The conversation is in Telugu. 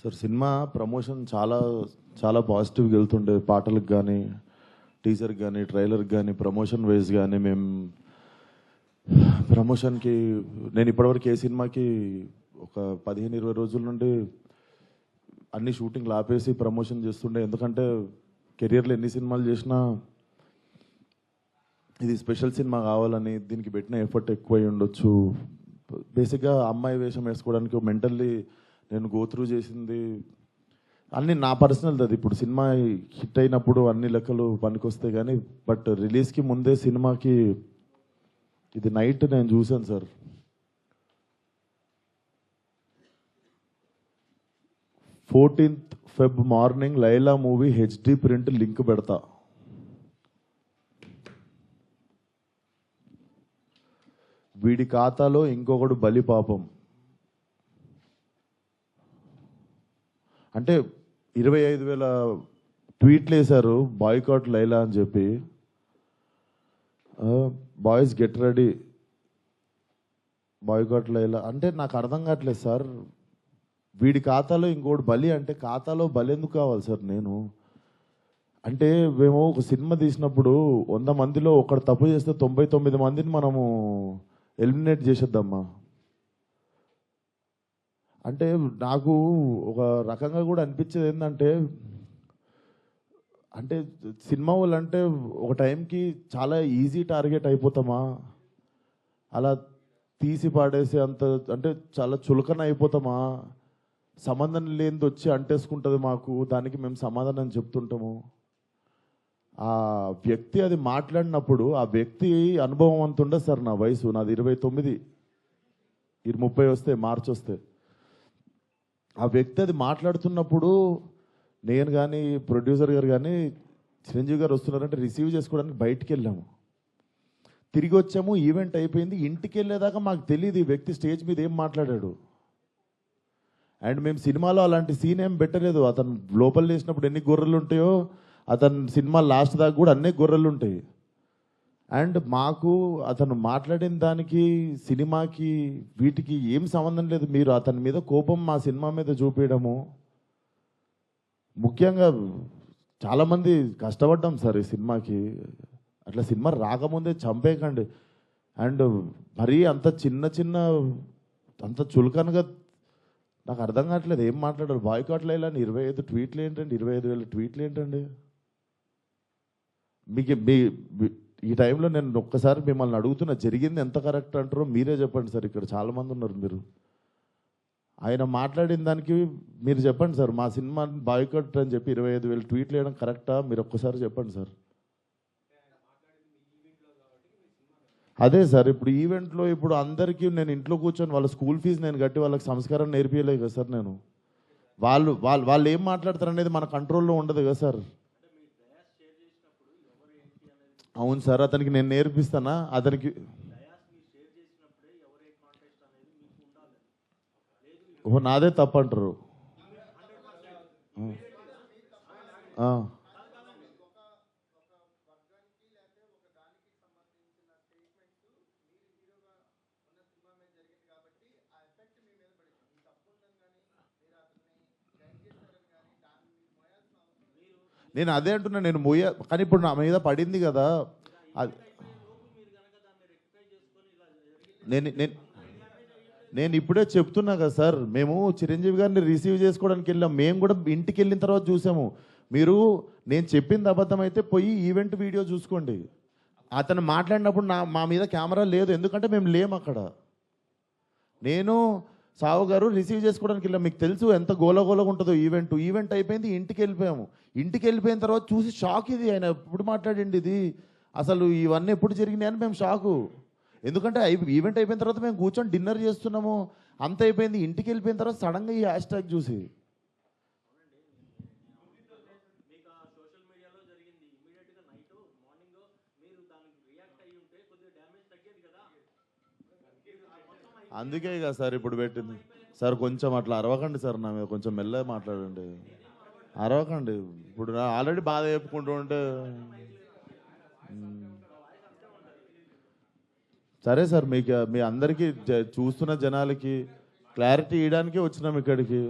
సార్ సినిమా ప్రమోషన్ చాలా చాలా పాజిటివ్గా వెళ్తుండే, పాటలకు కానీ టీజర్కి కానీ ట్రైలర్కి కానీ ప్రమోషన్ వైజ్ కానీ మేము ప్రమోషన్కి నేను ఇప్పటివరకు ఏ సినిమాకి ఒక 15-20 రోజుల నుండి అన్ని షూటింగ్లు ఆపేసి ప్రమోషన్ చేస్తుండే. ఎందుకంటే కెరియర్లో ఎన్ని సినిమాలు చేసినా ఇది స్పెషల్ సినిమా కావాలని దీనికి పెట్టిన ఎఫర్ట్ ఎక్కువై ఉండొచ్చు. బేసిక్గా అమ్మాయి వేషం వేసుకోవడానికి మెంటల్లీ నేను గోత్రూ చేసింది అన్నీ నా పర్సనల్. అది ఇప్పుడు సినిమా హిట్ అయినప్పుడు అన్ని లెక్కలు పనికొస్తాయి కానీ బట్ రిలీజ్కి ముందే సినిమాకి ఇది నైట్ నేను చూశాను sir. 14th Feb morning Laila movie HD print link పెడతా. వీడి ఖాతాలో ఇంకొకడు బలి పాపం. అంటే 25,000 ట్వీట్లు వేశారు బాయ్కాట్ లైలా అని చెప్పి. Boys get ready boycott Laila అంటే నాకు అర్థం కావట్లేదు సార్. వీడి ఖాతాలో ఇంకోటి బలి అంటే ఖాతాలో బలి ఎందుకు కావాలి సార్? నేను అంటే మేము ఒక సినిమా తీసినప్పుడు 100 మందిలో ఒకడు తప్పు చేస్తే 99 మందిని మనము ఎలిమినేట్ చేసేద్దామా? అంటే నాకు ఒక రకంగా కూడా అనిపించేది ఏంటంటే, అంటే సినిమా వాళ్ళు అంటే ఒక టైంకి చాలా ఈజీ టార్గెట్ అయిపోతామా? అలా తీసి పాడేసి అంత అంటే చాలా చులకన అయిపోతామా? సంబంధం లేనిది వచ్చి అంటేసుకుంటుంది మాకు, దానికి మేము సమాధానం చెప్తుంటాము. ఆ వ్యక్తి అది మాట్లాడినప్పుడు ఆ వ్యక్తి అనుభవం అంత ఉండదు సార్. నా వయసు నాది 29, 30 వస్తే మార్చి వస్తే ఆ వ్యక్తి అది మాట్లాడుతున్నప్పుడు నేను కానీ ప్రొడ్యూసర్ గారు కానీ చిరంజీవి గారు వస్తున్నారంటే రిసీవ్ చేసుకోవడానికి బయటికి వెళ్ళాము. తిరిగి వచ్చాము, ఈవెంట్ అయిపోయింది. ఇంటికి వెళ్ళేదాకా మాకు తెలియదు ఈ వ్యక్తి స్టేజ్ మీద ఏం మాట్లాడాడు. అండ్ మేము సినిమాలో అలాంటి సీన్ ఏం పెట్టలేదు. అతను లోపల వేసినప్పుడు ఎన్ని గొర్రెలు ఉంటాయో అతను సినిమా లాస్ట్ దాకా కూడా అన్నీ గొర్రెలు ఉంటాయి. అండ్ మాకు అతను మాట్లాడిన దానికి సినిమాకి వీటికి ఏం సంబంధం లేదు. మీరు అతని మీద కోపం మా సినిమా మీద చూపించడము. ముఖ్యంగా చాలామంది కష్టపడ్డాం సార్ ఈ సినిమాకి. అట్లా సినిమా రాకముందే చంపేయకండి. అండ్ మరీ అంత చిన్న అంత చులకనగా నాకు అర్థం కావట్లేదు ఏం మాట్లాడారు. బాయ్కాట్ లైలా 25 ట్వీట్లు ఏంటండి? 25,000 ట్వీట్లు ఏంటండి? మీకు ఈ టైంలో నేను ఒక్కసారి మిమ్మల్ని అడుగుతున్నా, జరిగింది ఎంత కరెక్ట్ అంటారో మీరే చెప్పండి సార్. ఇక్కడ చాలామంది ఉన్నారు. మీరు ఆయన మాట్లాడిన దానికి మీరు చెప్పండి సార్. మా సినిమా బాయ్కాట్ అని చెప్పి 25,000 ట్వీట్లు వేయడం కరెక్టా? మీరు ఒక్కసారి చెప్పండి సార్. అదే సార్, ఇప్పుడు ఈవెంట్లో ఇప్పుడు అందరికీ నేను ఇంట్లో కూర్చొని వాళ్ళ స్కూల్ ఫీజు నేను కట్టి వాళ్ళకి సంస్కారం నేర్పించలేదు కదా సార్. నేను వాళ్ళు ఏం మాట్లాడతారు అనేది మన కంట్రోల్లో ఉండదు కదా సార్. అవును సార్, అతనికి నేను నేర్పిస్తానా? అతనికి ఓహో నాదే తప్పంటారు. నేను అదే అంటున్నా, నేను కానీ ఇప్పుడు నా మీద పడింది కదా. నేను ఇప్పుడే చెప్తున్నా కదా సార్. మేము చిరంజీవి గారిని రిసీవ్ చేసుకోవడానికి వెళ్ళాం. మేము కూడా ఇంటికి వెళ్ళిన తర్వాత చూసాము. మీరు నేను చెప్పింది అబద్ధం అయితే పోయి ఈవెంట్ వీడియో చూసుకోండి. అతను మాట్లాడినప్పుడు మా మీద కెమెరా లేదు, ఎందుకంటే మేము లేము అక్కడ. నేను సావు గారు రిసీవ్ చేసుకోవడానికి వెళ్ళాం. మీకు తెలుసు ఎంత గోలగోలగా ఉంటుందో ఈవెంట్ అయిపోయింది, ఇంటికి వెళ్ళిపోయాము. ఇంటికి వెళ్ళిపోయిన తర్వాత చూసి షాక్. ఇది ఆయన ఎప్పుడు మాట్లాడండి, ఇది అసలు ఇవన్నీ ఎప్పుడు జరిగినాయి అని మేము షాకు. ఎందుకంటే ఈవెంట్ అయిపోయిన తర్వాత మేము కూర్చొని డిన్నర్ చేస్తున్నాము, అంత అయిపోయింది. ఇంటికి వెళ్ళిపోయిన తర్వాత సడన్గా ఈ హ్యాష్ ట్యాగ్ చూసి అందుకే కదా సార్ ఇప్పుడు పెట్టింది. సార్ కొంచెం అట్లా అరవకండి సార్, నా మీద కొంచెం మెల్లగా మాట్లాడండి. అరవకండి. ఇప్పుడు ఆల్రెడీ బాధ చెప్పుకుంటూ ఉంటే సరే సార్. మీకు మీ అందరికీ చూస్తున్న జనాలకి క్లారిటీ ఇవ్వడానికే వచ్చినాం ఇక్కడికి.